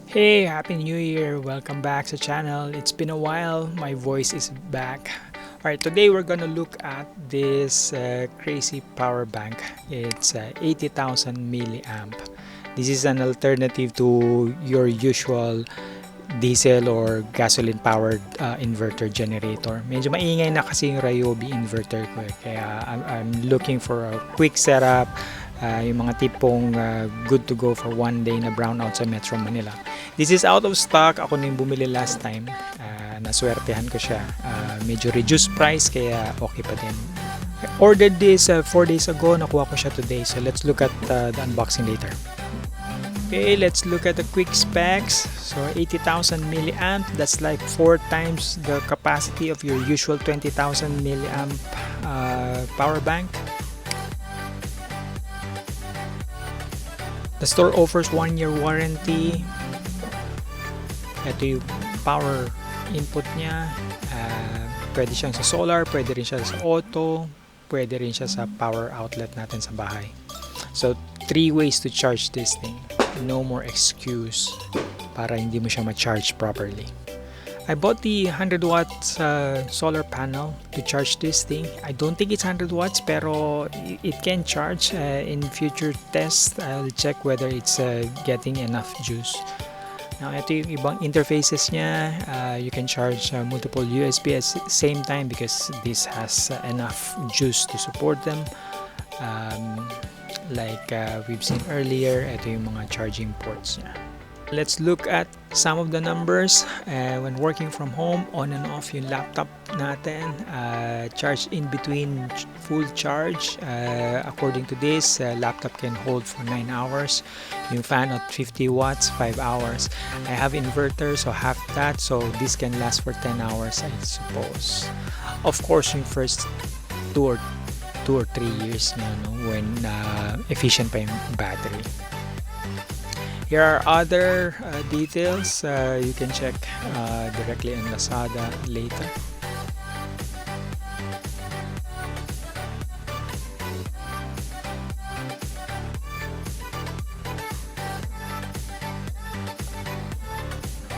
Hey, Happy New Year! Welcome back to the channel. It's been a while, my voice is back. Alright, today we're gonna look at this crazy power bank. It's 80,000 milliamp. This is an alternative to your usual diesel or gasoline powered inverter generator. Medyo maingay na kasi yung Ryobi inverter ko kaya I'm looking for a quick setup, yung mga tipong good to go for one day na brownout sa Metro Manila. This is out of stock. Ako na yung bumili last time. Naswertehan ko siya. Medyo reduced price kaya okay pa din. I ordered this 4 days ago. Nakuha ko siya today. So let's look at the unboxing later. Okay, let's look at the quick specs. So 80,000 milliamp, that's like 4 times the capacity of your usual 20,000 milliamp power bank. The store offers 1-year warranty. Ito yung power input niya. Pwede siyang sa solar, pwede rin siya sa auto, pwede rin siya sa power outlet natin sa bahay. So 3 ways to charge this thing. No more excuse para hindi mo siya ma-charge properly. I bought the 100 watts solar panel to charge this thing. I don't think it's 100 watts pero it can charge. In future tests, I'll check whether it's getting enough juice. Now, ito yung ibang interfaces niya. You can charge multiple USB at the same time because this has enough juice to support them. Like we've seen earlier, ito yung mga charging ports niya. Let's look at some of the numbers. When working from home, on and off yung laptop natin. Charge in between full charge. According to this, laptop can hold for 9 hours. Yung fan at 50 watts, 5 hours. I have inverter, so half that. So this can last for 10 hours, I suppose. Of course, yung first 2 or 3 years na, no, when efficient pa yung battery. Here are other details. You can check directly on Lazada later.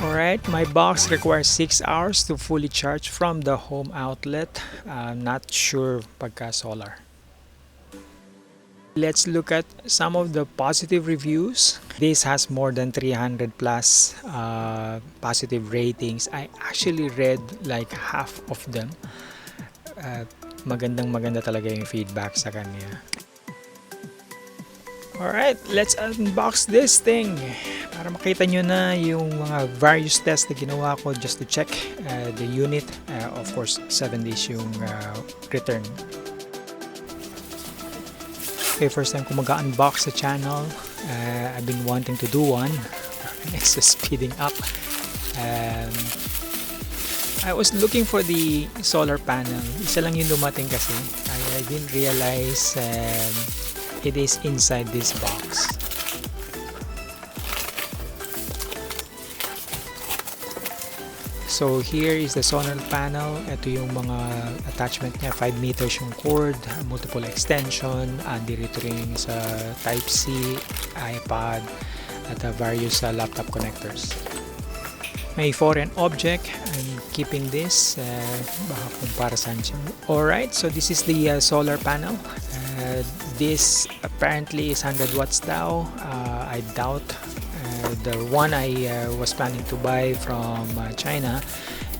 Alright, my box requires 6 hours to fully charge from the home outlet. I'm not sure pagka solar. Let's look at some of the positive reviews. This has more than 300 plus positive ratings. I actually read like half of them. Maganda talaga yung feedback sa kanya. Alright, let's unbox this thing para makita nyo na yung mga various tests na ginawa ko just to check the unit. Of course, 7 days yung return. Okay, first time ko mag-unbox sa channel. I've been wanting to do one. It's just speeding up. I was looking for the solar panel. Isa lang yung dumating kasi. I didn't realize it is inside this box. So here is the solar panel. Ito yung mga attachment niya. 5 meters yung cord, multiple extension, dito rin sa Type-C, iPad, at various laptop connectors. May foreign object. I'm keeping this. Baka kung para saan siya. Alright, so this is the solar panel. This apparently is 100 watts daw. I doubt. The one I was planning to buy from China,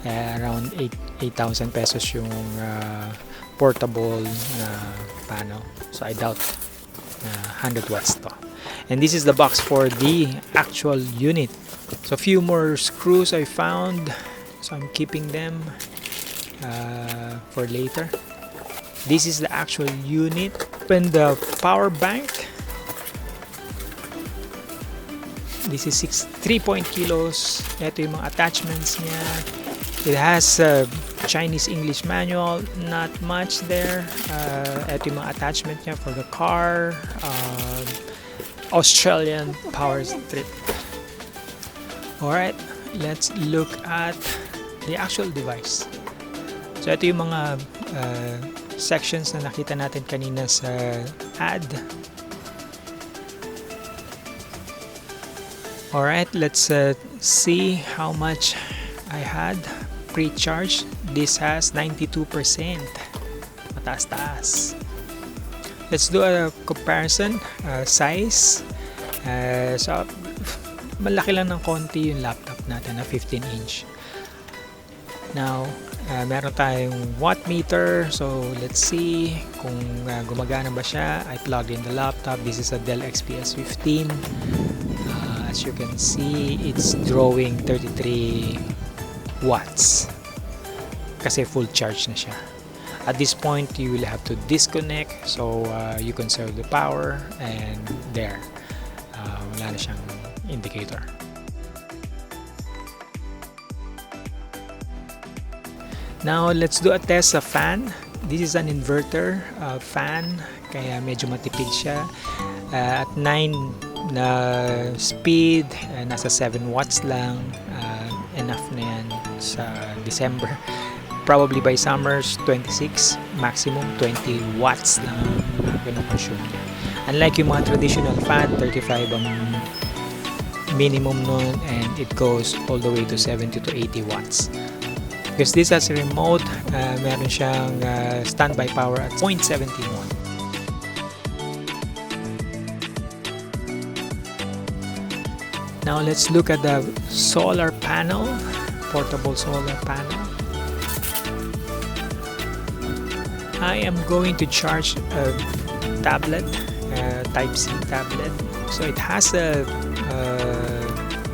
around 8,000 pesos yung portable na panel. So I doubt 100 watts to. And this is the box for the actual unit. So a few more screws I found. So I'm keeping them for later. This is the actual unit. Open the power bank. This is 3 kilos. Ito yung mga attachments niya. It has a Chinese English manual, not much there. Ito yung mga attachment niya for the car. Australian power strip. Alright, let's look at the actual device. So ito yung mga sections na nakita natin kanina sa ad. Alright, let's see how much I had pre-charged. This has 92%. Mataas-taas. Let's do a comparison size. So malaki lang ng konti yung laptop natin na 15-inch. Now, meron tayong watt meter. So let's see kung gumagana ba siya. I plugged in the laptop. This is a Dell XPS 15. As you can see, it's drawing 33 watts kasi full charge na siya. At this point, you will have to disconnect so you conserve the power, and there, wala na siyang indicator. Now, let's do a test of fan. This is an inverter fan, kaya medyo matipid siya. At 9 na speed, nasa 7 watts lang, enough na yan sa December. Probably by summers 26, maximum 20 watts lang consume niya. Unlike yung mga traditional fan, 35 ang minimum nun, and it goes all the way to 70 to 80 watts. Because this has a remote, meron siyang standby power at 0.71. Now let's look at the solar panel, portable solar panel. I am going to charge a tablet, Type-C tablet. So it has a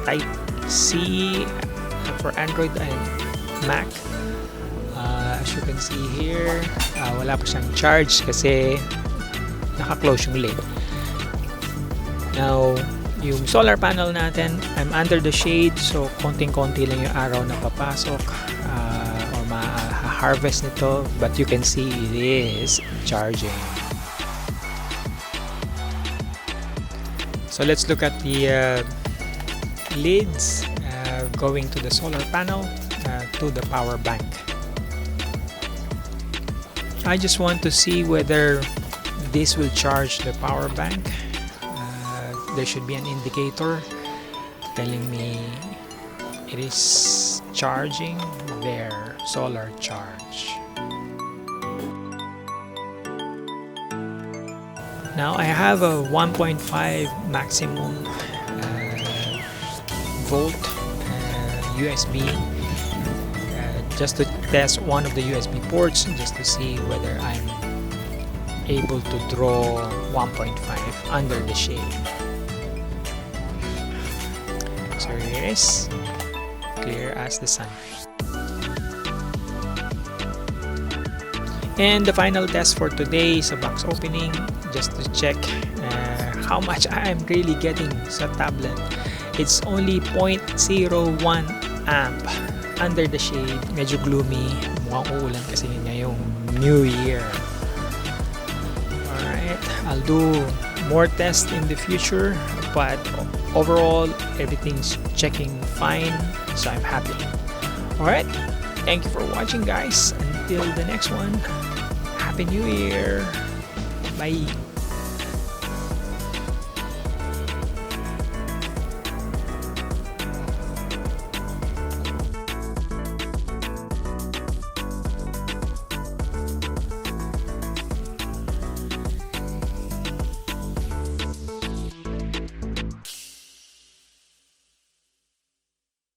Type-C for Android and Mac. As you can see here, wala pa siyang charge kasi naka-close yung lid. Now, yung solar panel natin, I'm under the shade, so konting-konti lang yung araw na papasok or ma-harvest nito, but you can see it is charging. So let's look at the leads going to the solar panel to the power bank. I just want to see whether this will charge the power bank. There should be an indicator telling me it is charging their solar charge. Now I have a 1.5 maximum volt USB just to test one of the USB ports, just to see whether I'm able to draw 1.5 under the shade. So here it is, clear as the sun. And the final test for today is a box opening, just to check how much I'm really getting sa tablet. It's only 0.01 amp under the shade. Medyo gloomy, mukhang uulan kasi yun yung New Year. Alright, I'll do more tests in the future, but overall everything's checking fine, so I'm happy. Alright, thank you for watching, guys. Until the next one, Happy New Year. Bye.